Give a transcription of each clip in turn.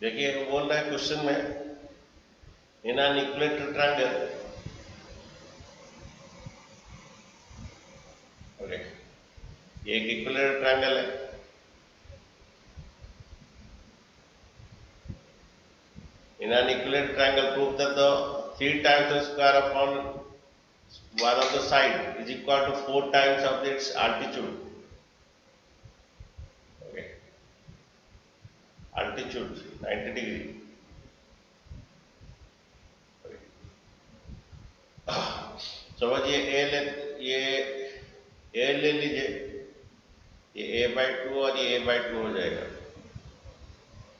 देखिए बोल रहा है क्वेश्चन में, in an equilateral triangle, okay, ये एक इक्विलेटरल ट्रायंगल है। In an equilateral triangle, prove that the 3 times the square upon one of the side is equal to 4 times of its altitude. Okay, altitude 90 degree. Okay. समझिए ए ले लीजिए, ये a/2 और ये a/2 हो जाएगा।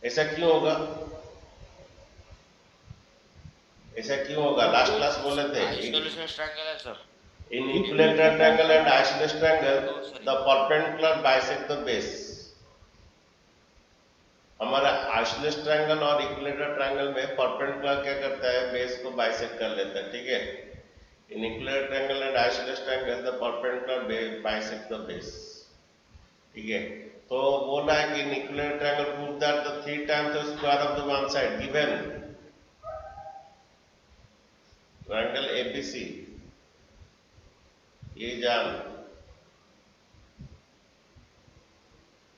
ऐसा क्यों होगा? ऐसा क्यों होगा? लास्ट क्लास बोले थे आइसोलेशन ट्रायंगल है sir. in equilateral triangle and isosceles triangle the perpendicular bisect the base। हमारा आइसोलेस ट्रायंगल और इक्विलेटरल ट्रायंगल में परपेंडिकुलर क्या करता है? बेस को बाइसेक्ट कर लेता है, ठीक है। इन equilateral triangle and isosceles triangle the perpendicular bisect the base, ठीक है। तो बोला है कि इन equilateral triangle prove that the 3 times the square of the one side given triangle ABC, ये जान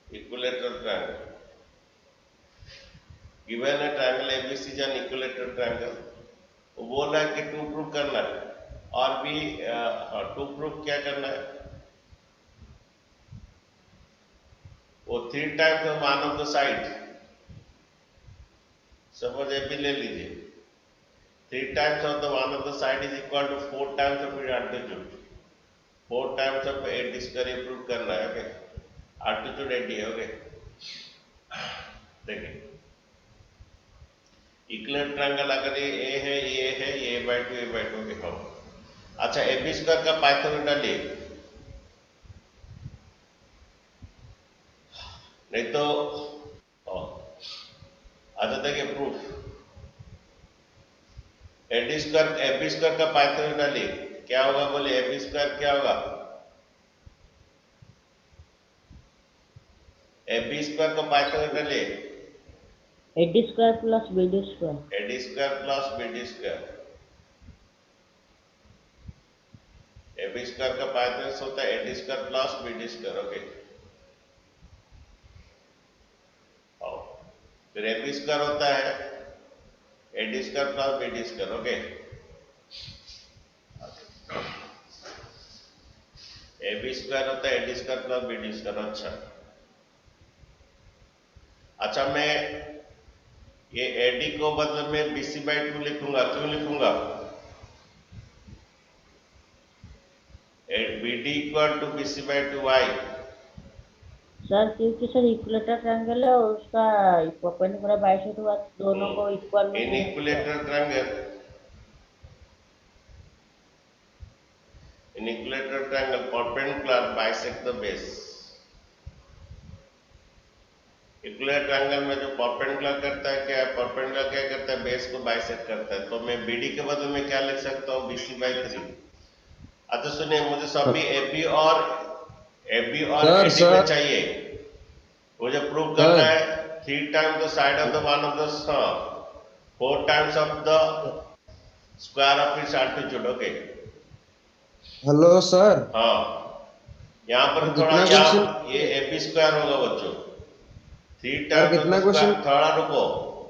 इक्विलेटरल ट्रायंगल गिवन है, triangle ABC is an equilateral triangle. वो बोल रहा है कि टू प्रूव करना है, और भी टू प्रूव क्या करना है? वो 3 times one of the side, suppose A भी ले लीजिए, 3 times of the one of the side is equal to 4 times of it altitude, 4 times of AD square prove करना है, ओके। एल्टीट्यूड एडी है, ओके। देखिए इक्विलेटरल ट्रायंगल अगर ये ए है, ये है, ये a/2 a/2 लिखो। अच्छा, ए बी स्क्वायर का पाइथागोरस डालिए, नहीं तो अच्छा देखिए प्रूफ, ए बी स्क्वायर का पाइथागोरस डालिए, क्या होगा बोलिए? ए बी स्क्वायर क्या होगा? ए बी स्क्वायर का पाइथागोरस डालिए, AD square plus BD square, AD square plus BD square. A B square का पाइथागोरस होता है AD square plus BD square, okay. फिर ए बी स्क्वायर होता है AD square plus BD square, okay. ए B square होता है AD square plus BD square. अच्छा मैं ये एडी को मतलब में BC/2 लिखूंगा, क्यों लिखूंगा? BD equal to BC/2 why. Sir क्योंकि सर इक्विलेटरल ट्रायंगल है और उसका परपेंडिकुलर बाइसेक्ट हुआ, दोनों को इक्वल में इन equilateral triangle, in equilateral triangle perpendicular bisect the base. Equilateral triangle में जो परपेंडिकुलर करता है, क्या परपेंडिकुलर क्या करता है? बेस को बाइसेक्ट करता है। तो मैं BD के बदले में क्या लिख सकता हूँ? BC/3। अच्छा सुनिए, मुझे सभी AB और AD में चाहिए। मुझे प्रूव करना है 3 times the side of the one of the 4 times of the square of its altitude, okay. Hello sir. हाँ, यहाँ पर थोड़ा ये AB स्क्वायर होगा बच्चों, 3 टाइम्स ऑफ द स्क्वायर, थोड़ा रुको,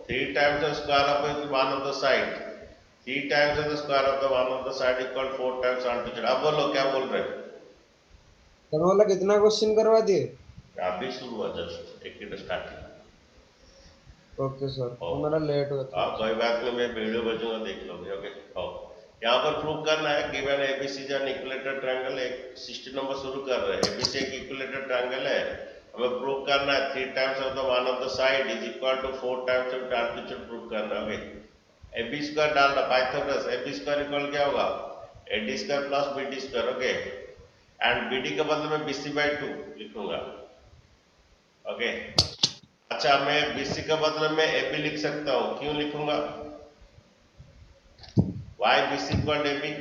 3 times the square of one of the side, 3 times of the square of the one of the side equal 4 times altitude. अब बोलो क्या बोल रहे हैं? सर वाला कितना क्वेश्चन करवा दिए? अभी शुरू हुआ, जस्ट एक मिनट स्टार्टिंग। ओके सर, तो मेरा लेट हो गया। कोई बात नहीं, मैं वीडियो भेजूंगा, देख लोगे, ओके। यहाँ पर प्रूव करना है given ABC is an equilateral triangle. एक 60 नंबर शुरू कर रहे हैं। एबीसी एक इक्विलेटरल ट्रायंगल है, हमें प्रूव करना है 3 times of the one of the side is equal to 4 times of altitude prove करना है, ओके। एबी स्क्वायर डालना, पाइथागोरस एबी स्क्वायर इक्वल क्या होगा? AD square plus BD square, okay. And BD के बदले में BC/2 लिखूंगा, ओके। अच्छा मैं BC के बदले में AB लिख सकता हूँ, क्यों लिखूंगा? Why BC equal AB?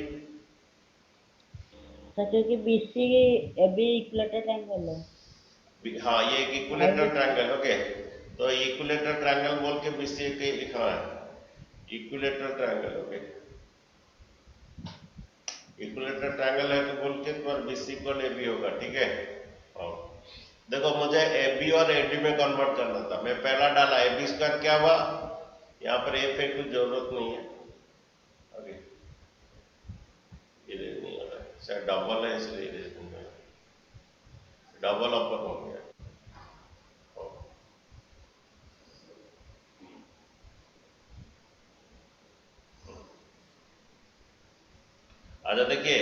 Sir क्योंकि BC AB इक्विलेटरल ट्रायंगल है। हाँ, ये एक इक्विलेटरल ट्रायंगल, ओके। तो इक्विलेटरल ट्रायंगल बोल के बीसी के लिखा है, equilateral triangle. Okay, equilateral triangle है तो बोल के तुम्हारा बीसी इक्वल एबी होगा, ठीक है। और देखो मुझे एबी और एडी में कन्वर्ट करना था, मैं पहला डाला एबी स्क्वायर क्या हुआ, यहाँ पर ए पे कोई जरूरत नहीं है। ओके, इरेज नहीं हो रहा है, शायद डबल है इसलिए इरेज नहीं हो रहा, डबल अपर हो गया। अच्छा देखिए,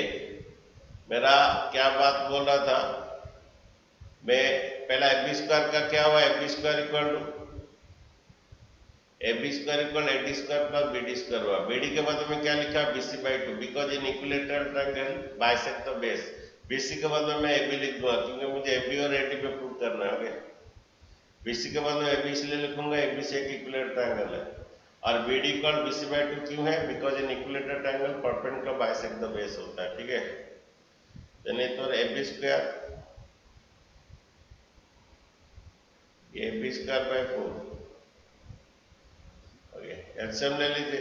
मेरा क्या बात बोल रहा था, मैं पहला एबी स्क्वायर का क्या हुआ, AB square equal to AB square equal AD square plus BD square हुआ। बीडी के बाद में क्या लिखा, BC by 2, because in equilateral triangle bisect the base. BC के बाद में मैं एबी लिख दूंगा क्योंकि मुझे एबी और एडी पे प्रूव करना है। ओके, बीसी के बाद में एबी इसलिए लिखूंगा, एबी से एक इक्विलेटरल ट्रायंगल है, और बीडी इक्वल बीसी बाई 2 क्यों है, because in equilateral triangle perpendicular bisect the base होता है, ठीक है। यानी तो AB square AB square by 4, okay, LCM ले लीजिए,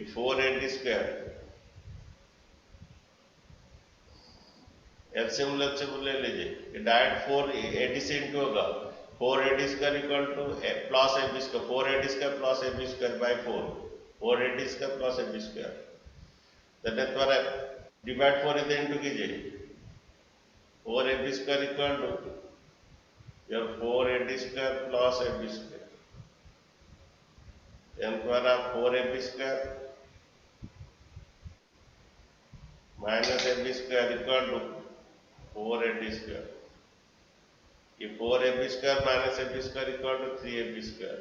4 एडी स्क्वायर, एलसीएम ले लीजिए, डायरेक्ट 4 एडी से इंटू होगा, 4 AD square equal to plus AB square, 4 AD square plus AB square by 4, 4 AD square plus AB square, that is द्वारा divide 4 इधर into कीजिए, 4 AB square equal to your 4 AD square plus AB square, then द्वारा 4 AB square minus AB square equal to 4 AD square, ये 4 AB square minus AB square equal to 3 AB square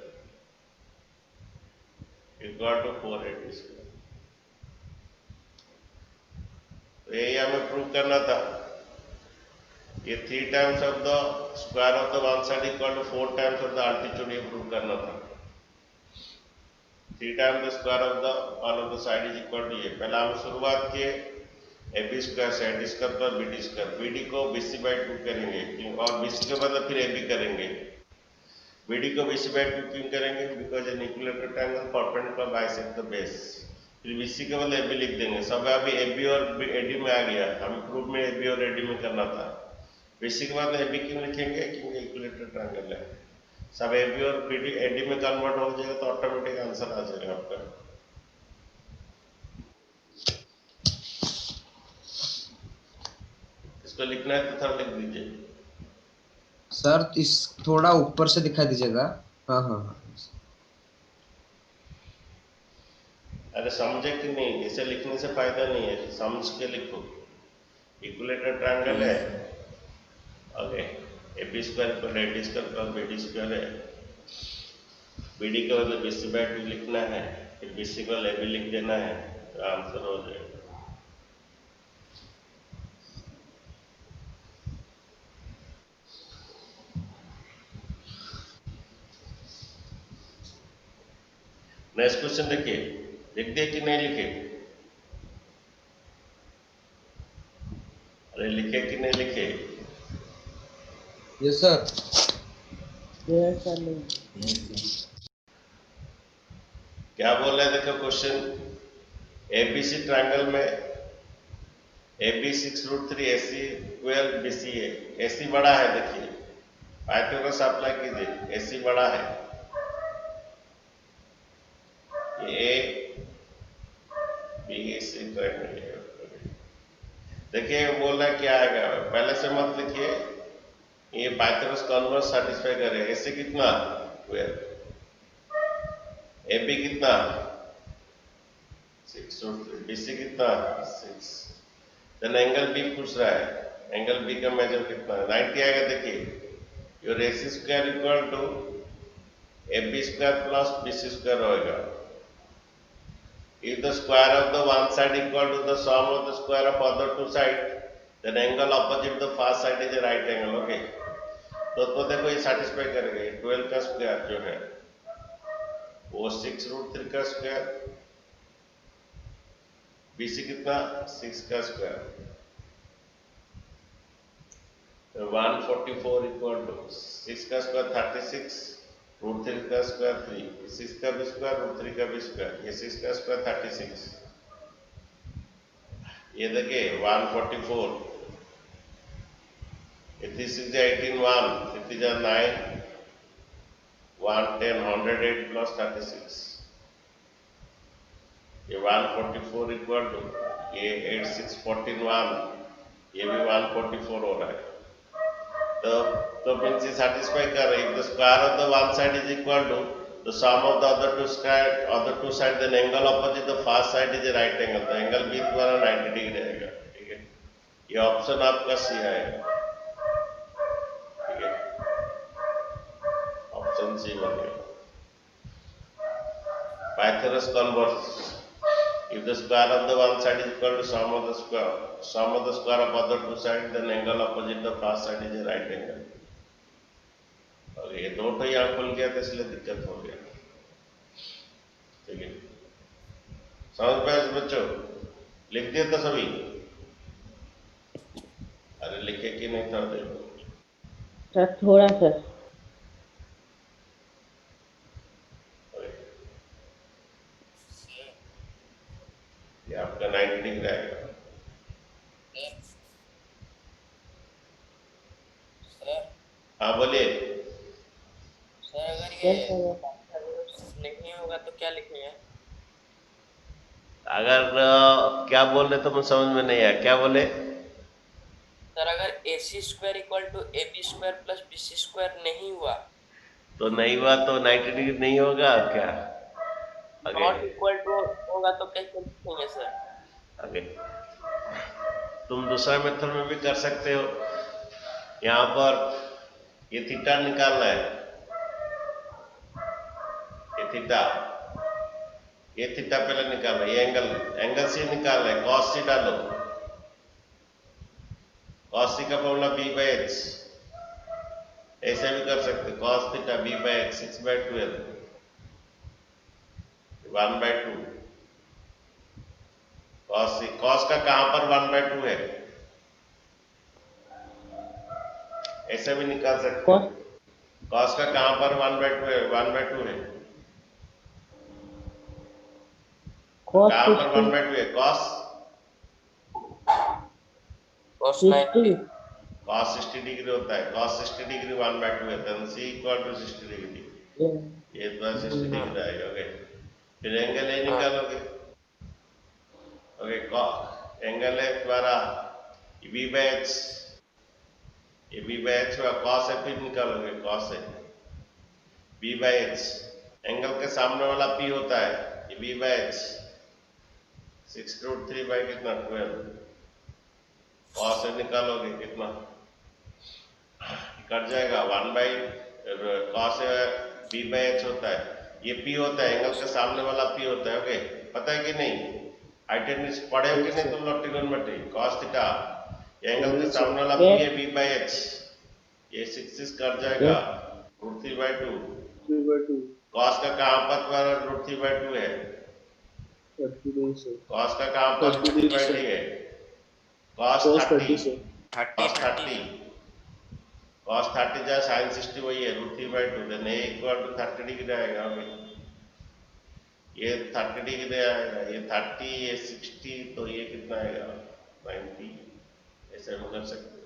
equal to 4 AD square. तो यही हमें prove करना था, ये 3 times of the square of the one side equal to 4 times of the altitude, ये prove करना था। 3 times the square of the all of the side is equal to ये। पहला हम शुरुआत किए एबी स्क्वायर से, AD square plus BD square, BD को बीसी बाई 2 करेंगे और बीसी के बाद फिर एबी करेंगे, बीडी को बीसी बाई 2 क्यों करेंगे, because an equilateral triangle perpendicular bisect the base. फिर बीसी के बाद एबी लिख देंगे, सब अभी एबी और एडी में आ गया, हमें प्रूफ में एबी और एडी में करना था। बीसी के बाद एबी क्यों लिखेंगे, क्योंकि इक्विलेटरल ट्रायंगल है, सब एबी और बीडी एडी में कन्वर्ट हो जाएगा तो ऑटोमेटिक आंसर आ जाएगा आपका। इसको लिखना है तो थोड़ा लिख दीजिए सर, इस थोड़ा ऊपर से दिखा दीजिएगा। हाँ हाँ हाँ, अरे समझे कि नहीं, इसे लिखने से फायदा नहीं है, समझ के लिखो। इक्विलेटरल ट्रायंगल है, okay, AB square equal AD square plus BD square है, बीडी के बदले बीसी बाई 2 लिखना है, फिर बीसी को एबी लिख देना है, तो आंसर हो जाएगा। नेक्स्ट क्वेश्चन देखिए, लिख दिए कि नहीं लिखे, अरे लिखे कि नहीं लिखे, यस सर। Yes sir. क्या बोल रहे हैं देखो क्वेश्चन, एबीसी ट्रायंगल में AB 6√3 AC 12 BC है, AC बड़ा है, देखिए पाइथागोरस अप्लाई कीजिए, AC बड़ा है, ये BC ट्रायंगल है। देखिए बोल रहा है क्या आएगा, पहले से मत लिखिए, ये पाइथागोरस कन्वर्स सेटिस्फाई करे। AC कितना 12, AB कितना 6√3, BC कितना 6, देन एंगल बी पूछ रहा है, एंगल बी का मेजर कितना है, 90 आएगा। देखिए your AC square equal to AB square plus BC square होगा। If the square of the one side equal to the sum of the square of other two side, then angle opposite the far side is a right angle, okay? तो देखो ये satisfy करेगा, 12 का square जो है वो 6√3 का square, BC कितना 6 का स्क्वायर, 144 इक्वल टू 6 का स्क्वायर 36, रूट 3 का स्क्वायर 3, 6 का भी स्क्वायर रूट 3 का भी स्क्वायर, ये 6 का स्क्वायर 36, ये देखिए 144, ये 6 is 18 1, 6 is 9, 110 108 plus 36, ये 144 इक्वल टू ये 8 6 14 1, ये भी 144 हो रहा है। तो means ये satisfy कर रही है। If the square of the one side is equal to the sum of the other two side, then angle opposite the first side is a right angle. तो एंगल भी तुम्हारा 90 डिग्री रहेगा, ठीक है। ये ऑप्शन आपका सी आएगा, ठीक है, ऑप्शन सी बनेगा। Pythagoras converse. If the square of the one side is equal to sum of the square of other two sides, then angle opposite the first side is a right angle. और ये दो तो यहाँ खुल गया तो इसलिए दिक्कत हो गया, ठीक है। समझ पाए बच्चों? लिख दिए तो सभी? अरे लिखे कि नहीं था देखो सर थोड़ा सर। ये आपका 90 डिग्री आएगा। हाँ बोलिए सर। अगर ये सर लिखनी होगा तो क्या लिखनी है? अगर क्या बोल रहे तो मुझे समझ में नहीं आया, क्या बोले? सर अगर AC square equal to AB square plus BC square नहीं हुआ तो नहीं हुआ तो 90 डिग्री नहीं होगा क्या? नॉट इक्वल टू होगा तो कैसे लिखेंगे सर? आगे तुम दूसरा मेथड में भी कर सकते हो। यहाँ पर ये थीटा निकालना है, ये थीटा पहले निकालना है, ये एंगल सी निकालना है, कॉस सी डालो, कॉस सी का फॉर्मूला b बाई h, ऐसे भी कर सकते, cos theta b by x 6/12 1/2, cos का कहां पर 1/2 है, ऐसे भी निकाल सकते हो। कॉस का कहां पर 1/2 है, 1/2 है, कहां पर 1/2 है, कॉस 60 डिग्री होता है, cos 60 डिग्री 1/2 है, तो c इक्वल टू 60 डिग्री, ये तो 60 डिग्री आएगा। ओके, फिर एंगल ए निकालोगे, ओके, एंगल है तुम्हारा b बाई h, ये b बाई h हुआ, cos है, फिर निकालोगे cos है b बाई h, एंगल के सामने वाला p होता है, ये b बाई h 6√3 बाई कितना 12, cos से निकालोगे कितना कट जाएगा 1 by cos b by h होता है, ये p होता है, एंगल के सामने वाला p होता है। ओके, पता है कि नहीं? हाइपोटेन्यूज पढ़े हो कि नहीं तुम लोग ट्रिगोनोमेट्री? cos थीटा, ये एंगल के सामने वाला p है b बाई h, ये 6 कट जाएगा √3/2, cos का कहां पर तुम्हारा √3/2 है, cos का कहां पर √3/2 है, cos 30 cos 30 जा sin 60 वही है √3/2, then a equal to 30 degree आएगा। ये 30 डिग्री आएगा, ये 30, ये 60, तो ये कितना आएगा 90, ऐसे हम कर सकते हैं।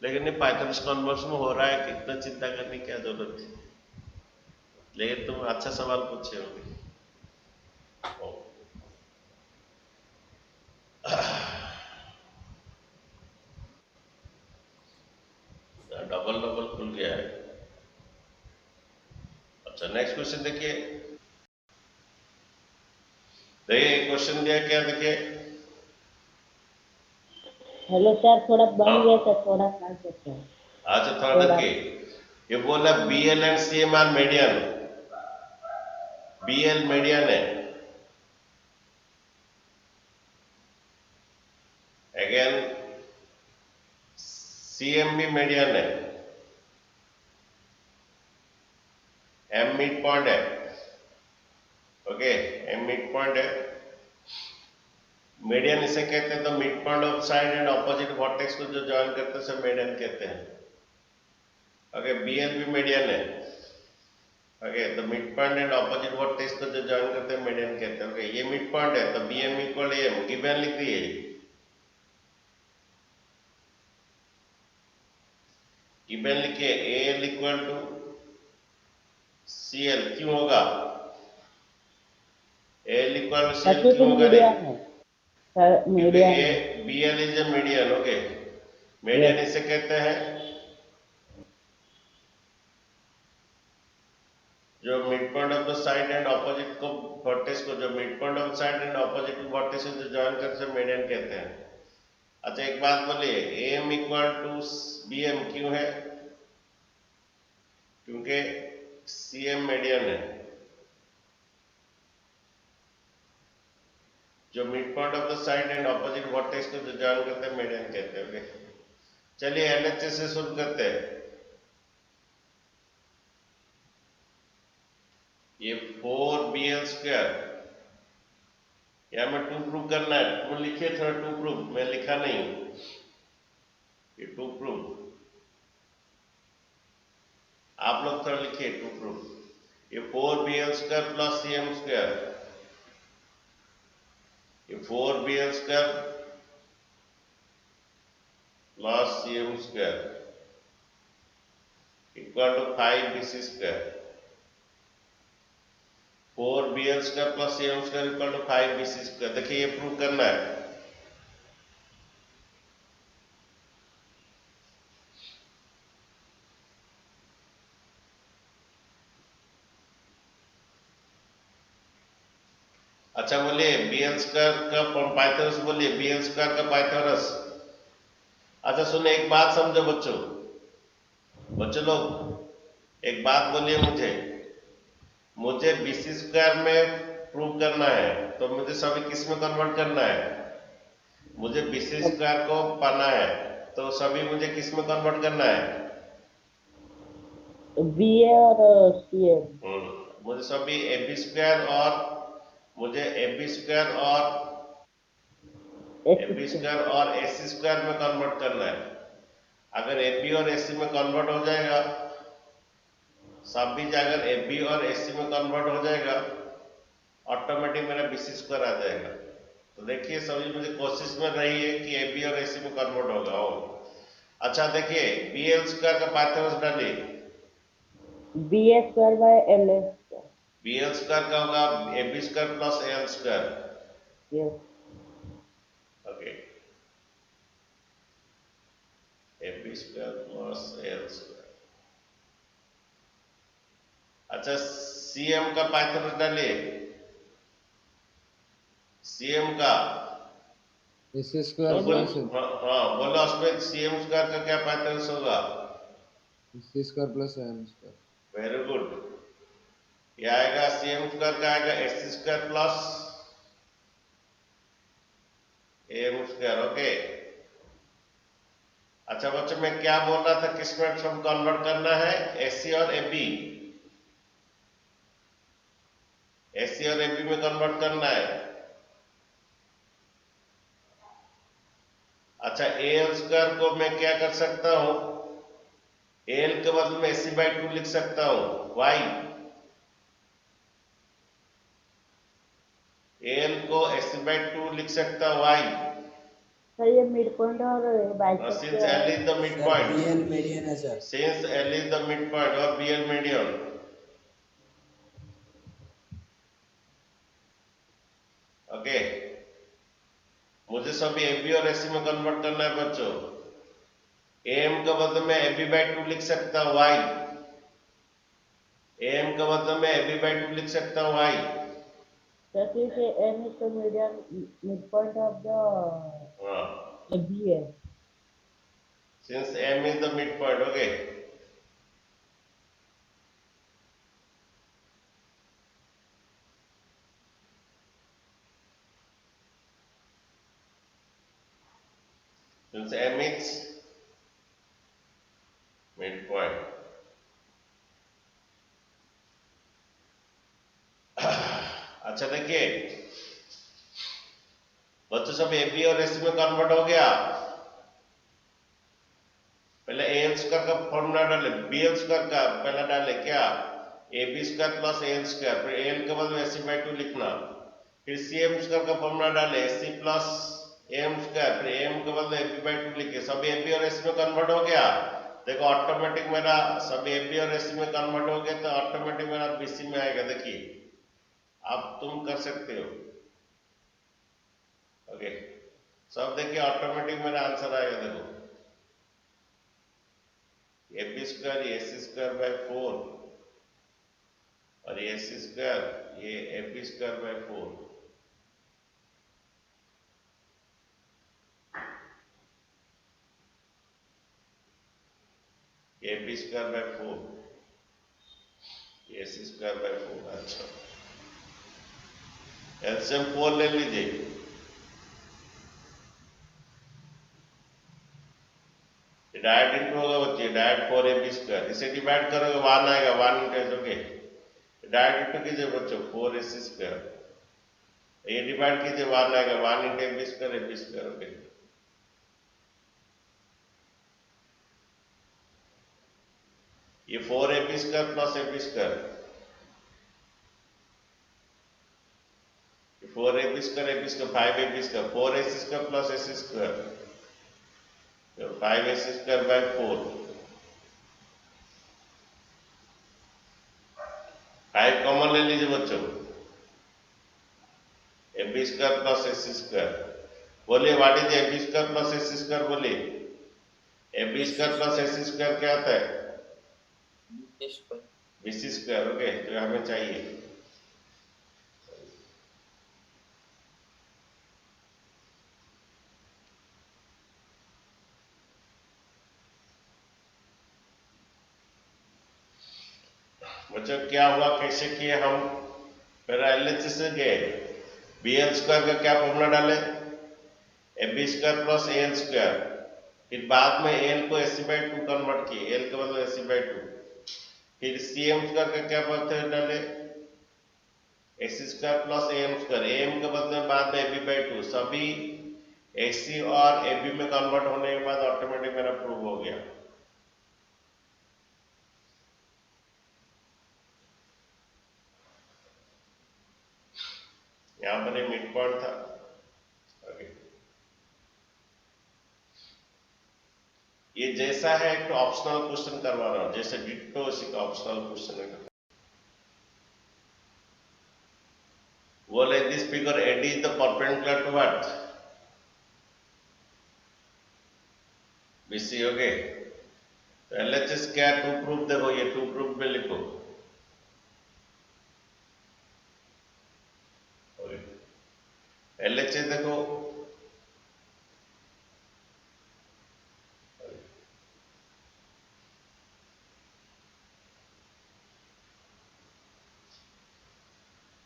लेकिन ये पाइथागोरस कन्वर्स में हो रहा है कि इतना चिंता करने की क्या जरूरत है, लेकिन तुम अच्छा सवाल पूछे होगे। डबल खुल गया है। अच्छा, नेक्स्ट क्वेश्चन देखिए, क्वेश्चन दिया क्या, देखिए। हेलो सर, थोड़ा बन गया था, थोड़ा काट सकते हैं। अच्छा, थोड़ा देखिए, ये बोला BL and CM are median, BL median है, अगेन CM भी मीडियन है, M मिड पॉइंट है, ओके, M मिड पॉइंट है, मीडियन इसे कहते हैं, तो mid point of side and opposite vertex को जो ज्वाइन करते हैं उसे मीडियन कहते हैं। ओके, बीएल भी मीडियन है। ओके, तो mid point and opposite vertex को जो ज्वाइन करते हैं मीडियन कहते हैं। ओके, ये मिड पॉइंट है, तो बीएम इक्वल एम गिवन लिख दिए। गिवन लिखिए L equal to C L, क्यों होगा L equal to C L, क्यों होगा रे? मीडियन है सर, क्योंकि मीडियन ए है। B L is a median. Okay, median इसे कहते हैं जो mid point of the side and opposite को वर्टेक्स को, जो mid point of side and opposite vertex को जो ज्वाइन करते हैं मीडियन कहते हैं। अच्छा, एक बात बोलिए, M equal to B M क्यों है? क्योंकि सी एम मीडियन है। जो mid point of the side and opposite vertex को जो ज्वाइन करते हैं मीडियन कहते हैं। ओके, चलिए एलएचएस से शुरू करते हैं। ये 4bl² या मैं 2 प्रूव करना है, तुम लिखिए थोड़ा 2 प्रूव, मैं लिखा नहीं हूं। ये 2 प्रूव आप लोग थोड़ा लिखिए 2 प्रूव। ये 4bl² प्लस cm², ये 4bl² plus cm² equal to 5bc²। 4bl² plus cm² equal to 5bc²। देखिए ये प्रूव करना है। अच्छा, बोलिए bl² का पाइथागोरस, बोलिए bl² का पाइथागोरस। अच्छा सुनिए, एक बात समझो बच्चों, बच्चों लोग एक बात बोलिए, मुझे bc² में प्रूव करना है, तो मुझे सभी किस में कन्वर्ट करना है? मुझे bc² को पाना है, तो सभी मुझे किस में कन्वर्ट करना है? बी ए और सी ए। मुझे सभी ab² और मुझे ab² और ac² में कन्वर्ट करना है। अगर ab और ac में कन्वर्ट हो जाएगा, सब भी अगर ab और ac में कन्वर्ट हो जाएगा, ऑटोमेटिक मेरा bc² आ जाएगा। तो देखिए सभी मुझे कोशिश में रही है कि ab और ac में कन्वर्ट होगा हो। अच्छा देखिए, bl² का पाइथागोरस डालिए। bA² bye LA²। bl² का होगा ab² plus al²। Yes. Okay, ab² plus al²। अच्छा, cm का पाइथागोरस डालिए। cm का AC² तो प्लस हाँ बोलो उसमें cm² का क्या पाइथागोरस होगा? AC² plus AM²। Very good, ये आएगा cm² का आएगा ac² प्लस am²। ओके, अच्छा बच्चों, मैं क्या बोल रहा था, किस में सब कन्वर्ट करना है? ac और ab, ac और ab में कन्वर्ट करना है। अच्छा, al² को मैं क्या कर सकता हूं? al के बदले में ac/2 लिख सकता हूं। why? al को ac/2 लिख सकता हूं, why? सर ये मिड पॉइंट और bisects Since L is the midpoint. BL median है sir. Since L is the midpoint or BL median. Okay, मुझे सभी AB और AC में कन्वर्ट करना है बच्चों। AM का बदले में AB/2 लिख सकता हूं, y? AM का बदले में AB/2 लिख सकता हूं, y? सर क्योंकि M is the mid point of the B है। Since M is the midpoint, okay. Since M is midpoint. अच्छा देखिए, बच्चों सब ए बी और एसी में कन्वर्ट हो गया। पहले ए एल स्क्वायर का फॉर्मूला डाले, बी एल स्क्वायर का पहला डाले क्या, A B square plus A L square, फिर ए एल के बदले एसी बाई 2 लिखना, फिर सी एम स्क्वायर का फॉर्मूला डाले, AC plus A M square, फिर ए एम के बदले ए बी बाई 2 लिखे, सब ए बी और एसी में कन्वर्ट हो गया। देखो ऑटोमेटिक मेरा सब ए बी और एसी में कन्वर्ट हो गया, तो ऑटोमेटिक मेरा बीसी में आएगा। देखिए आप तुम कर सकते हो। ओके सब देखिए ऑटोमेटिक मेरा आंसर आएगा। देखो A B square A C square by 4 और ए सी स्क्वायर ये A B square by 4। A B square by 4 A C square by 4। अच्छा एलसीएम 4 ले लीजिए। डायरेक्ट इंटू होगा बच्चे, डायरेक्ट 4 ए बी स्क्वायर, इसे डिवाइड करोगे 1 आएगा, 1 into H. Okay direct into कीजिए बच्चों 4 ए सी स्क्वायर, ये डिवाइड कीजिए 1 आएगा, 1 into A B square A B square. Okay ये 4 A B square plus A B square, 4 A B square A B square 5 A B square, 4 A C square plus A C square, 5 A C square by 4, 5 common ले लीजिए बच्चों, A B square plus A C square. बोलिए what is A B square plus A C square, बोलिए A B square plus A C square क्या आता है, B C square. Okay जो हमें चाहिए। बच्चों क्या हुआ, कैसे किए हम, पहले एलएचएस से गए, बी एल स्क्वायर का क्या फॉर्मूला डाले, A B square plus A L square, फिर बाद में एल को एसी बाई 2 कन्वर्ट किए, एल के बदले एसी बाई 2, फिर सी एम स्क्वायर का क्या फॉर्मूला डाले, AC square plus A M square, A M के बदले बाद में ए बी बाई 2, सभी एसी और ए बी में कन्वर्ट होने के बाद ऑटोमेटिक मेरा प्रूव हो गया। यहां पर एक मिड पॉइंट था। ओके ये जैसा है एक ऑप्शनल क्वेश्चन करवा रहा हूं, जैसे डिट्टो उसी का ऑप्शनल क्वेश्चन है। वो like this figure AD is the perpendicular to what, BC। Okay तो LHS क्या, टू प्रूफ, देखो ये टू प्रूफ में लिखो। LHS देखो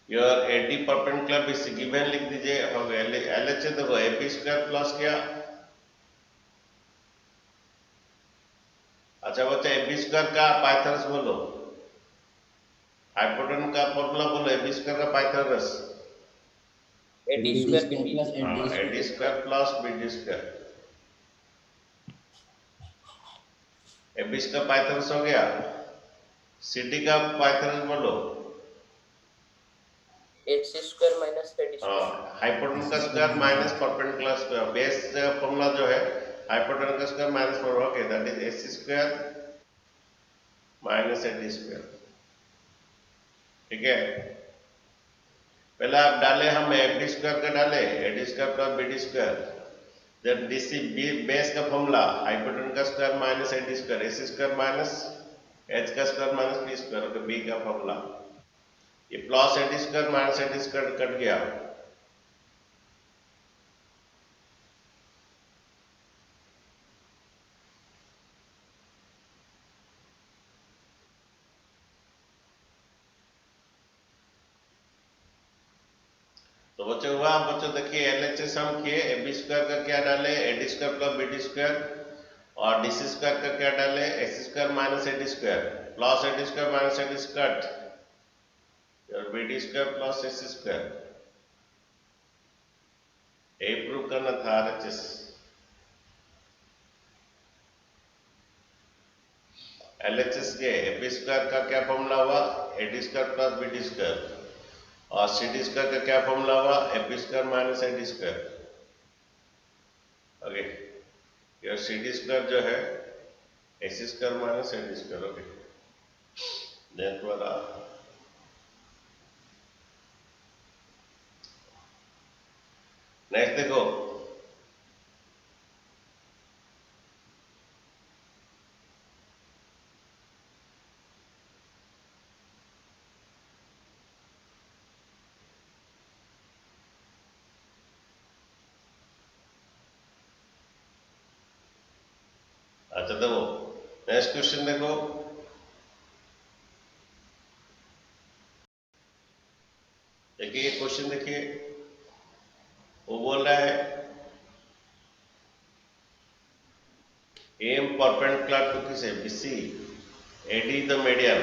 your AD perpendicular BC given लिख दीजिए। हो गया LHS देखो AB स्क्वायर प्लस क्या, अच्छा बच्चा AB स्क्वायर का पाइथागोरस बोलो, हाइपोटेनस का फॉर्मूला बोलो, AB स्क्वायर का Pythagoras, AD square BD AD square plus BD square, AB का पाइथागोरस हो गया, CD का पाइथागोरस बोलो, AC square minus AD square, hypotenuse का square minus perpendicular square, base formula जो है हाइपोटेनस का square minus formula. Okay that is AC square minus AD square. ठीक है पहले आप डाले हम AD स्क्वायर का डाले, AD square plus BD square, then DC base का फॉर्मूला हाइपोटेनस का square minus AD square, AC square minus H का square minus B square. Okay B का फॉर्मूला, ये plus AD square minus AD square cut गया, तो बच्चों हुआ। बच्चों देखिए LHS हम किए, AB स्क्वायर का क्या डाले, AD square plus BD square, और DC स्क्वायर का क्या डाले, AC square minus AD square, plus AD square minus AD square और BD square plus AC square. AB put करना था RHS। LHS के AB स्क्वायर का क्या फॉर्मूला हुआ, AD square plus BD square, और CD स्क्वायर का क्या फॉर्मूला हुआ, AB square minus AD square. Okay, ये CD स्क्वायर जो है AC square minus AD square. Okay, then द्वारा नेक्स्ट देखो, अच्छा देखो नेक्स्ट क्वेश्चन देखो, देखिए ये क्वेश्चन देखिए, वो बोल रहा है AM परपेंडिकुलर टू किसे, BC, AD द मीडियन।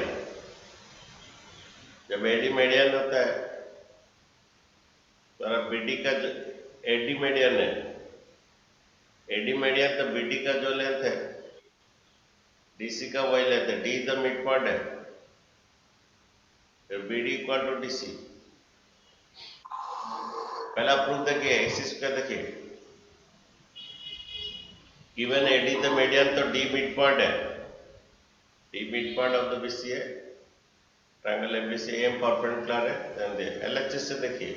जब AD मीडियन होता है तो BD का जो AD मीडियन है, AD मीडियन तो BD का जो लेंथ है DC का वही लेंथ है, D द मिड पॉइंट है, फिर BD इक्वल टू DC। पहला प्रूफ देखिए, AC स्क्वायर देखिए, गिवन AD द मीडियन तो D मिड पॉइंट है, D mid point of the BC है, ट्रायंगल ABC AM परपेंडिकुलर है। ध्यान दिए LHS से देखिए,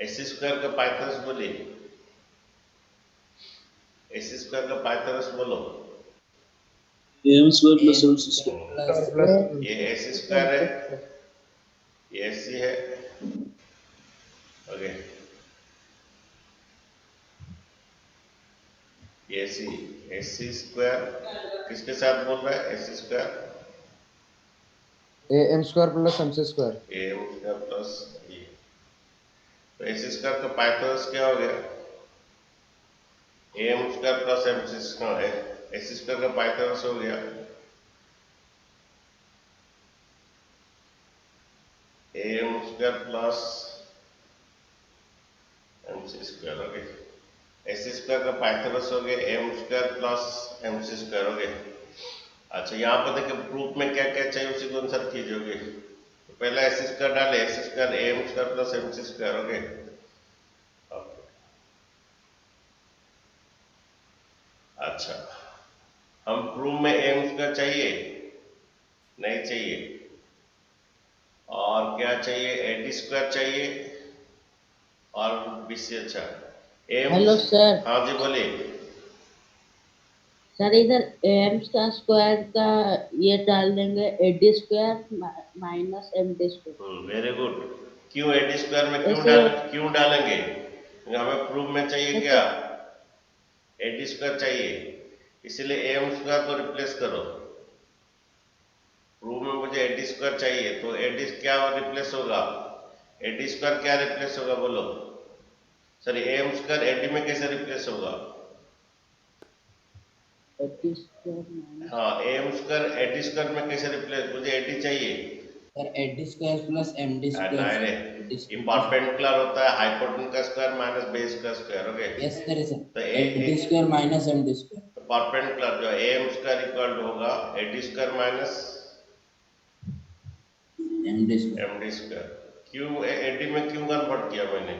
AC स्क्वायर का पाइथागोरस बोलिए, AC स्क्वायर का पाइथागोरस बोलो। AM square plus MC square. ये AC स्क्वायर है, ये AC है। ओके, ये AC स्क्वायर किसके साथ बोल रहा है, AC square AM square plus MC square. AM square plus ये, तो AC स्क्वायर का पाइथागोरस क्या हो गया, AM square plus MC square, AC square का पाइथागोरस हो गया AM square plus MC square. Okay, AC square का पाइथागोरस हो गया AM square plus MC square. Okay, अच्छा यहाँ पर देखिए प्रूफ में क्या क्या चाहिए उसी को अनुसार कीजिए। तो पहला AC स्क्वायर डाले, AC square AM square plus MC square. Okay, अच्छा हम प्रूफ में AM स्क्वायर चाहिए नहीं चाहिए, और क्या चाहिए, AD स्क्वायर चाहिए, और BC। अच्छा AM, हेलो सर। हाँ जी बोलिए। सर इधर AM का स्क्वायर का ये डाल देंगे, AD square minus MD square. Very good. क्यों AD स्क्वायर में ऐसे क्यों डालेंगे, क्योंकि हमें प्रूफ में चाहिए ऐसे क्या, AD स्क्वायर चाहिए, इसलिए AM स्क्वायर को रिप्लेस करो। प्रूफ में मुझे AD स्क्वायर चाहिए, तो AD क्या रिप्लेस होगा, AD स्क्वायर क्या रिप्लेस होगा बोलो, सॉरी AM स्क्वायर AD में कैसे रिप्लेस होगा, AD स्क्वायर माइनस हाँ AM स्क्वायर AD स्क्वायर में कैसे रिप्लेस, मुझे AD चाहिए। Sir AD square plus MD square. ये परपेंडिकुलर होता है हाइपोटेन्यूज का स्क्वायर माइनस बेस का स्क्वायर। ओके, यस सर, तो AD square minus MD square. तो परपेंडिकुलर जो AM स्क्वायर इक्वल टू होगा AD square minus MD square. MD square. क्यों AD में क्यों कन्वर्ट किया मैंने,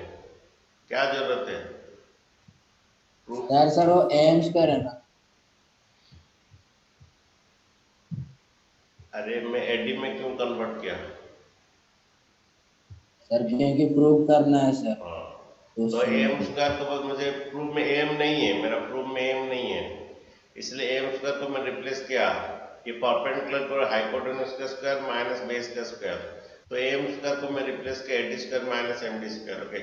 क्या जरूरत है, सर वो AM स्क्वायर है ना। अरे मैं AD में क्यों कन्वर्ट किया, सर क्योंकि प्रूव करना है सर। हाँ तो तो AM स्क्वायर के बाद मुझे प्रूफ में AM नहीं है, मेरा प्रूफ में AM नहीं है, इसलिए AM स्क्वायर को मैं रिप्लेस किया, ये परपेंडिकुलर पर हाइपोटेन्यूज का स्क्वायर माइनस बेस का स्क्वायर, तो AM स्क्वायर को मैं रिप्लेस किया AD square minus MD square. Okay,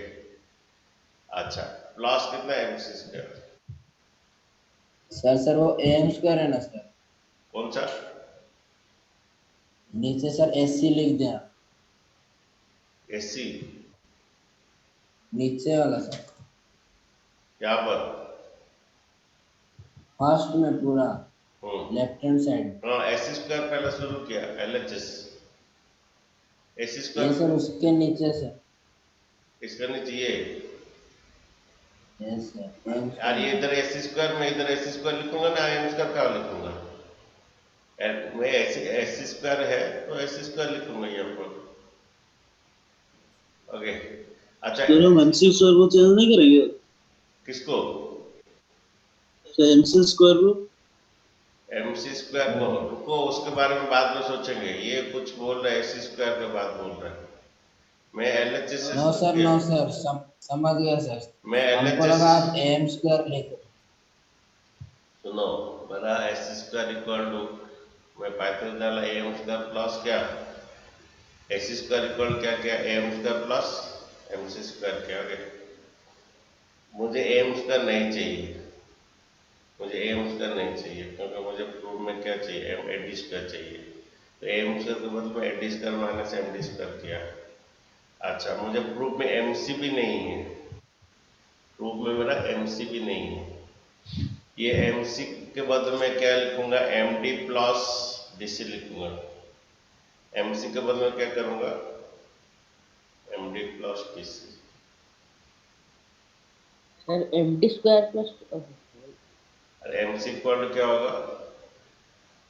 अच्छा प्लस कितना MC स्क्वायर, सर वो AM स्क्वायर है ना सर। कौन सा, नीचे सर SC लिख दें आप। SC नीचे वाला सर, यहाँ पर, फर्स्ट में पूरा। Left hand side. हाँ एस स्क्वायर पहले शुरू किया LHS एस ये स्क्वायर सर उसके नीचे सर। इसका नीचे ये यस सर एम यार ये स्क्वायर। इधर एस स्क्वायर में इधर एस स्क्वायर लिखूंगा ना एम स्क्वायर क्या लिखूंगा मैं एस स्क्वायर है तो एस स्क्वायर लिखूंगा यहाँ पर ओके अच्छा सर हम एमसी स्क्वायर को चेंज नहीं करेंगे किसको सर एमसी स्क्वायर को MC स्क्वायर को रुको उसके बारे में बाद में सोचेंगे ये कुछ बोल रहा है एस स्क्वायर के बाद बोल रहा है मैं LHS से नो शुरू सर किया नो सर समझ गया सर। मैं हमको LHS लगा आप एम स्क्वायर लिख। सुनो मेरा एस स्क्वायर इक्वल टू मैं पाइथन डाला एम स्क्वायर प्लस क्या एस स्क्वायर इक्वल क्या क्या M square plus M C square क्या ओके मुझे एम स्क्वायर नहीं चाहिए मुझे एम स्क्वायर नहीं चाहिए क्योंकि मुझे प्रूफ में क्या चाहिए एम एडी स्क्वायर चाहिए तो एम स्क्वायर के बदले में AD square minus M D square किया अच्छा मुझे प्रूफ में एम सी भी नहीं है प्रूफ में मेरा एम सी भी नहीं है ये एम सी के बदले में क्या लिखूंगा M D plus D C लिखूंगा एम सी के बदले में क्या करूंगा M D plus D C sir MD square plus अरे एम सी इक्वल क्या होगा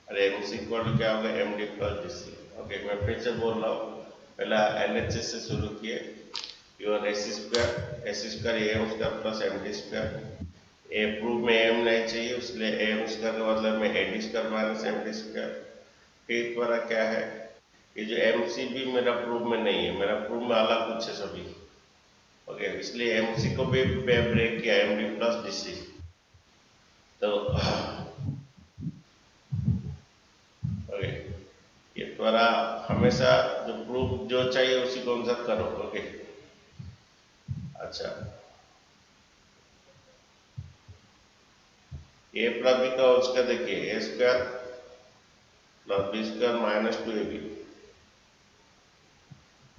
अरे एम सी इक्वल क्या होगा M D plus D C okay मैं फिर से बोल रहा हूँ पहला LHS से शुरू किए your S square M square plus M D square a proof में एम नहीं चाहिए इसलिए एम स्क्वायर के मतलब में AD square minus M D square फिर द्वारा क्या है ये जो एम सी भी मेरा प्रूफ में नहीं है मेरा प्रूफ में अलग कुछ है सभी ओके इसलिए एम सी को भी ब्रेक किया M D plus D C तो ओके ये द्वारा हमेशा जो प्रूफ जो चाहिए उसी को आंसर करो ओके अच्छा ए प्लस बी का उसका देखिए A square plus B square minus 2ab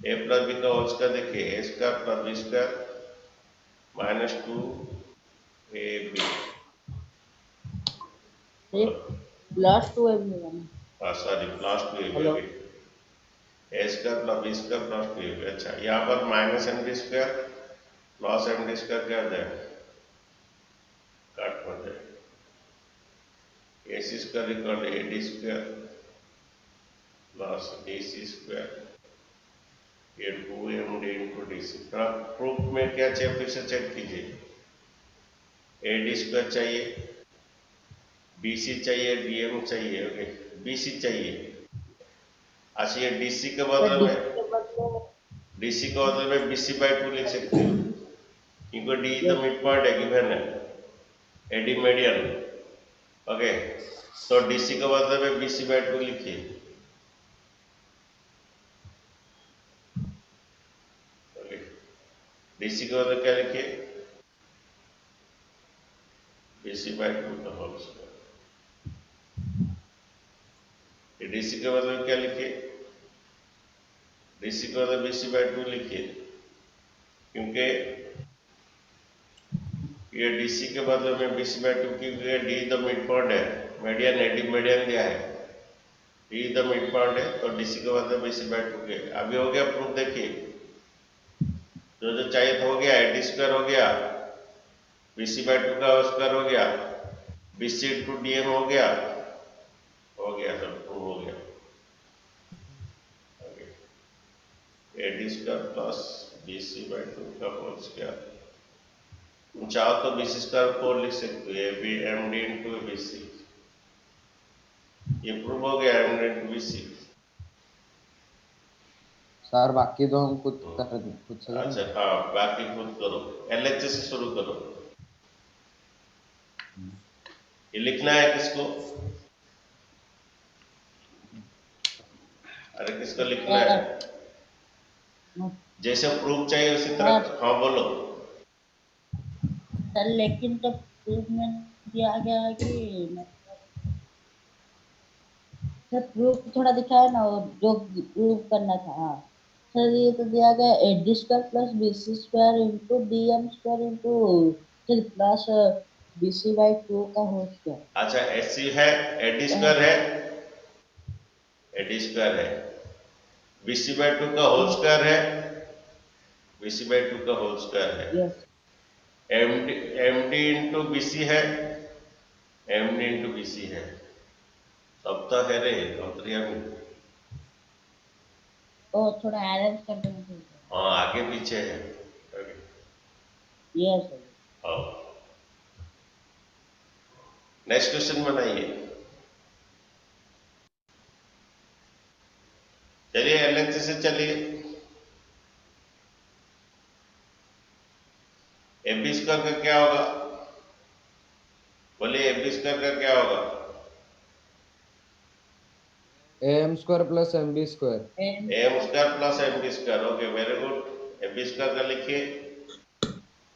A plus B का उसका देखिए A square plus B square minus 2ab plus 2ab बना sorry plus 2ab hello A square plus B square plus 2ab अच्छा यहाँ पर minus M D square plus M D square क्या हो जाए काट हो जाए A C square equal A D square plus D C square ये 2md into D C proof में क्या चाहिए फिर से चेक कीजिए ए डी स्क्वायर चाहिए बी सी चाहिए डीएम चाहिए ओके बी सी चाहिए अच्छा ये डी सी के बदले में डीसी का मतलब मैं BC by 2 लिख सकती हूँ क्योंकि डी द मिड पॉइंट है गिवन है एडी मीडियन ओके तो डीसी का मतलब है BC by 2 लिखिए ओके डीसी का मतलब क्या लिखिए BC by 2 का होल स्क्वायर डीसी का मतलब क्या लिखिए डीसी का मतलब BC by 2 लिखिए क्योंकि ये डीसी के बदले में BC by 2 क्योंकि डी द मिड पॉइंट है मीडियन एडी मीडियन दिया है डी द मिड पॉइंट है तो डीसी के बदले BC by 2 के अभी हो गया प्रूफ देखिए जो जो चाहिए था हो गया एडी स्क्वायर हो गया BC by 2 का स्क्वायर हो गया BC इंटू डीएम हो गया सब प्रूफ हो गया AD square plus BC by 2 का होल स्क्वायर चाहो तो BC स्क्वायर 4 लिख सकते हो B M D into BC ये प्रूव हो गया M D into BC sir बाकी तो हम खुद कर खुद से अच्छा हाँ बाकी खुद करो LHS से शुरू करो ये लिखना है किसको अरे किसको लिखना है जैसे प्रूफ चाहिए उसी तरह हाँ बोलो सर लेकिन तो प्रूफ में दिया गया है कि सर प्रूफ थोड़ा दिखाया ना वो जो प्रूफ करना था हाँ सर ये तो दिया गया AD square plus BC square into DM square into फिर प्लस BC/2 का होल स्क्वायर। अच्छा एसी है, एडी स्क्वायर है, एडी स्क्वायर है, BC/2 का होल स्क्वायर है, BC/2 का होल स्क्वायर है, यस एमडी इंटू बीसी है, एमडी इंटू बीसी है, सब तो है रे अंतरिया में। ओ थोड़ा अरेंज कर देना चाहिए। हाँ आगे पीछे है। Okay yes sir. हाँ नेक्स्ट क्वेश्चन बनाइए। चलिए एलएचसी से चलिए। एबी स्क्वायर का क्या होगा? बोलिए एबी स्क्वायर का क्या होगा? AM square plus MB square. M square plus M B square. Okay very good. AB square का लिखिए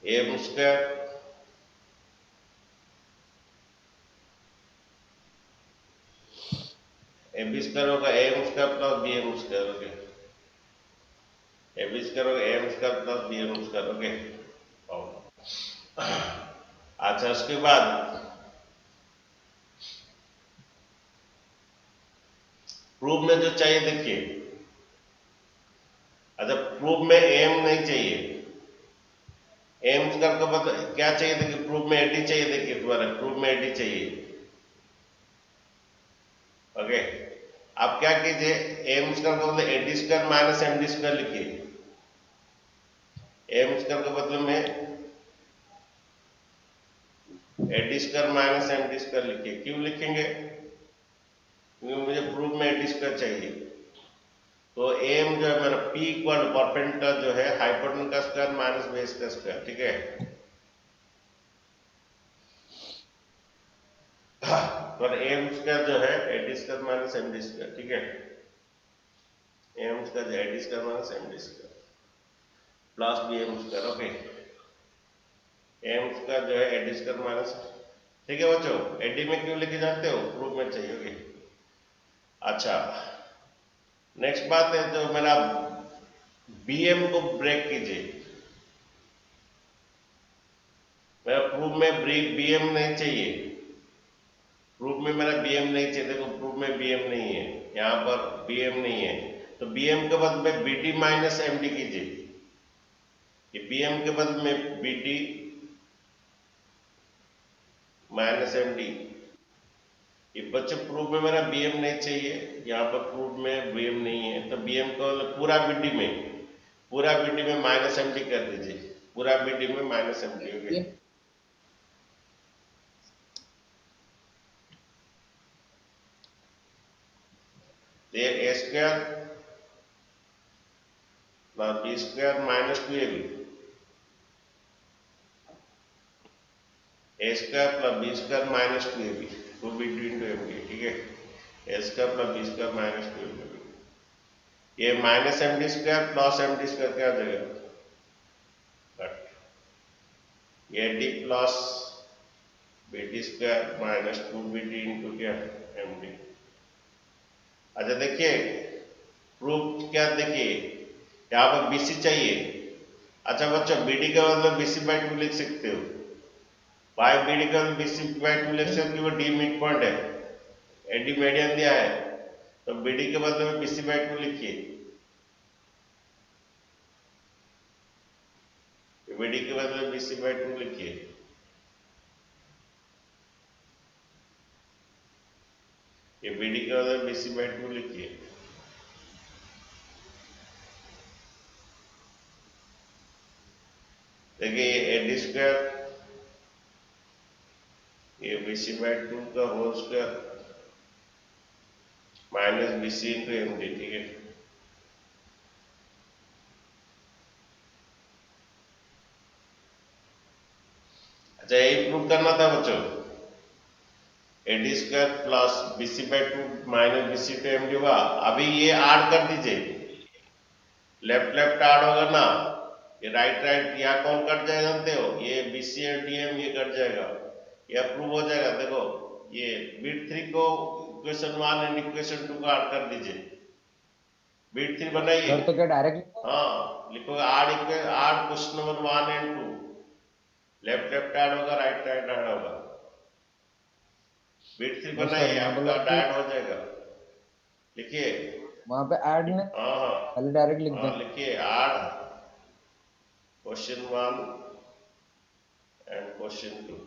एम स्क्वायर एबी स्क्वायर होगा M square plus B M square. Okay AB square होगा M square plus B M square. Okay अच्छा उसके बाद proof में जो चाहिए देखिए। अच्छा प्रूफ में एम नहीं चाहिए, एम स्क्वायर का मतलब क्या चाहिए देखिए, प्रूफ में एडी चाहिए। देखिए तुम्हारा प्रूफ में एडी चाहिए। ओके आप क्या कीजिए, एम स्क्वायर का मतलब AD square minus MD square लिखिए। एम स्क्वायर के बदले में AD square minus MD square लिखिए। क्यों लिखेंगे? क्योंकि मुझे प्रूफ में एडी स्क्वायर चाहिए। तो एम जो है मेरा पी इक्वल परपेंडिकुलर जो है हाइपोटेन्यूज का स्क्वायर माइनस बेस का स्क्वायर। ठीक है पर एम स्क्वायर जो है AD square minus MD square. ठीक है M square AD square minus MD square plus B M square. Okay M square जो है एडी स्क्वायर माइनस। ठीक है बच्चों एडी में क्यों लेके जाते हो? प्रूफ में चाहिए। ओके अच्छा नेक्स्ट बात है जो मेरा बीएम को ब्रेक कीजिए। मेरा प्रूफ में बीएम नहीं चाहिए, प्रूफ में मेरा बीएम नहीं चाहिए। देखो प्रूफ में बीएम नहीं है, यहाँ पर बीएम नहीं है तो बीएम के बदले में बीडी माइनस एमडी कीजिए। ये बीएम के बदले में बीडी माइनस एमडी। ये बच्चे प्रूफ में मेरा बीएम नहीं चाहिए, यहाँ पर प्रूफ में बीएम नहीं है तो बीएम को पूरा बीडी में माइनस एमडी कर दीजिए। पूरा बीडी में माइनस एमडी हो गया। ये A square plus B square minus 2ab A square plus B square minus 2ab 2b2 into md। ठीक है A square plus B square minus 2ab। ये minus MD square plus MD square क्या हो जाएगा? ये D plus BD square minus 2bd into क्या md। अच्छा देखिए प्रूफ क्या देखिए यहाँ पर बीसी चाहिए। अच्छा बच्चों बीडी का मतलब BC/2 लिख सकते हो। बाय बीडी का BC/2 लिख सकते हो, डी मिड पॉइंट है, एडी मीडियन दिया है तो बीडी के बदले में BC/2 लिखिए। बीडी के बदले में BC/2 लिखिए। ये बीडी का बदले BC/2 लिखिए। देखिए ये एडी स्क्वायर ये BC/2 का whole square minus BC into MD. ठीक है अच्छा यही प्रूव करना था बच्चों। AD square plus BC/2 minus BC into MD हुआ। अभी ये ऐड कर दीजिए, लेफ्ट लेफ्ट ऐड होगा ना, ये राइट राइट यहाँ कौन कट जाएगा जानते हो? ये BC और DM ये कट जाएगा, ये अप्रूव हो जाएगा। देखो ये बिट 3 को इक्वेशन 1 एंड इक्वेशन 2 का ऐड कर दीजिए। बिट 3 बनाइए। सर तो क्या डायरेक्ट? हाँ लिखोगे add question number 1 and 2 left left add होगा, राइट राइट ऐड होगा। बिट 3 सर, बनाइए, मैं आपका बोला कि ऐड हो जाएगा। लिखिए। वहां पे ऐड ने हाँ हाँ पहले डायरेक्ट लिख हाँ, दें। लिखिए add question 1 and question 2।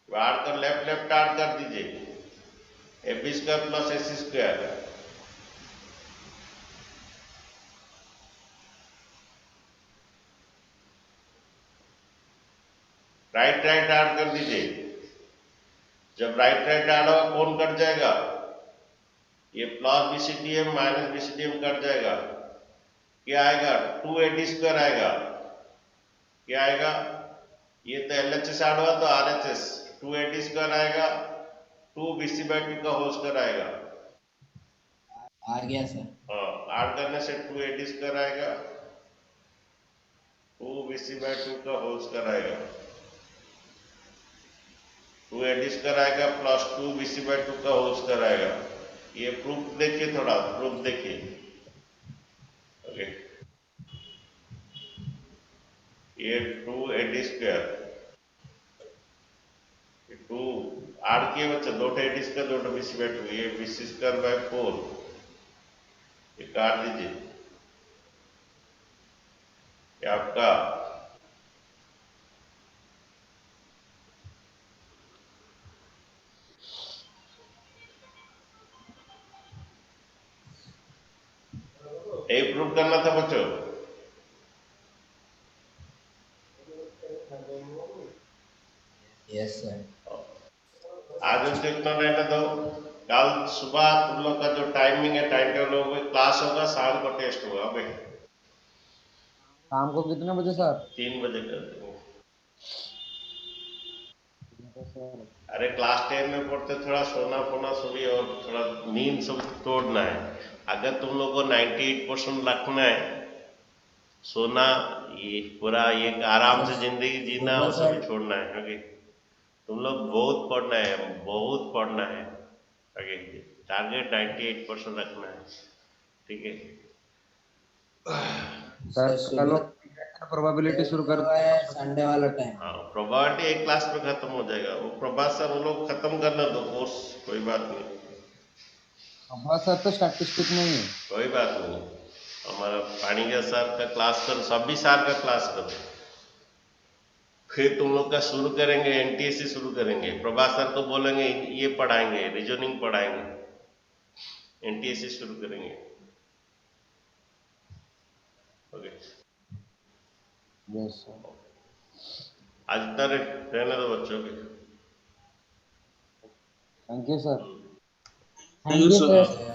Add कर लेफ्ट लेफ्ट ऐड कर दीजिए, AB square plus AC square. Right right add कर दीजिए। जब राइट राइट ऐड होगा कौन कट जाएगा? ये plus BCDM minus BCDM cut जाएगा। क्या आएगा? 2AD स्क्वायर आएगा। क्या आएगा? ये तो LHS ऐड हुआ तो RHS 2AD स्क्वायर आएगा, 2BC/2 का होल स्क्वायर आएगा। आ गया सर। हाँ, ऐड करने से 2AD स्क्वायर आएगा, 2BC/2 का होल स्क्वायर आएगा, 2AD स्क्वायर आएगा प्लस 2BC/2 का होल स्क्वायर आएगा। ये प्रूफ देखिए, थोड़ा प्रूफ देखिए। ओके, ये 2AD स्क्वायर, 2 ऐड किए बच्चे, 2AD स्क्वायर 2BC/2, ये BC स्क्वायर बाय 4, ये काट दीजिए। ये आपका एक प्रूफ करना था बच्चों। Yes sir. आज उसको इतना रहने दो, कल सुबह तुम लोग का जो टाइमिंग है, टाइम टेबल में क्लास होगा, शाम को टेस्ट होगा। भाई शाम को कितने बजे सर? 3 बजे कर देंगे। सर अरे क्लास 10 में पढ़ते, थोड़ा सोना फोना सभी और थोड़ा नींद सब तोड़ना है। अगर तुम लोग को 98% रखना है, सोना, ये पूरा ये आराम से जिंदगी जीना, वो सभी छोड़ना है। ओके, तुम लोग बहुत पढ़ना है, बहुत पढ़ना है। ओके, टारगेट 98% रखना है, ठीक है। सर कल सुबह प्रोबेबिलिटी शुरू कर संडे वाला टाइम। हाँ, प्रोबेबिलिटी एक क्लास में खत्म हो जाएगा। वो प्रभात सर वो लोग खत्म करना दो कोर्स, कोई बात नहीं, हमारा सर तो स्टैटिस्टिक नहीं है। कोई बात नहीं। हमारा पाणिग्या सर का क्लास करो, सभी साल का क्लास करो। फिर तुम लोग का शुरू करेंगे, NTSC शुरू करेंगे। प्रभात सर को बोलेंगे ये पढ़ाएंगे, रीजनिंग पढ़ाएंगे, NTSC शुरू करेंगे। Okay, yes sir. आज इतना रहने दो बच्चों के। Thank you sir. Thank you sir. Sir.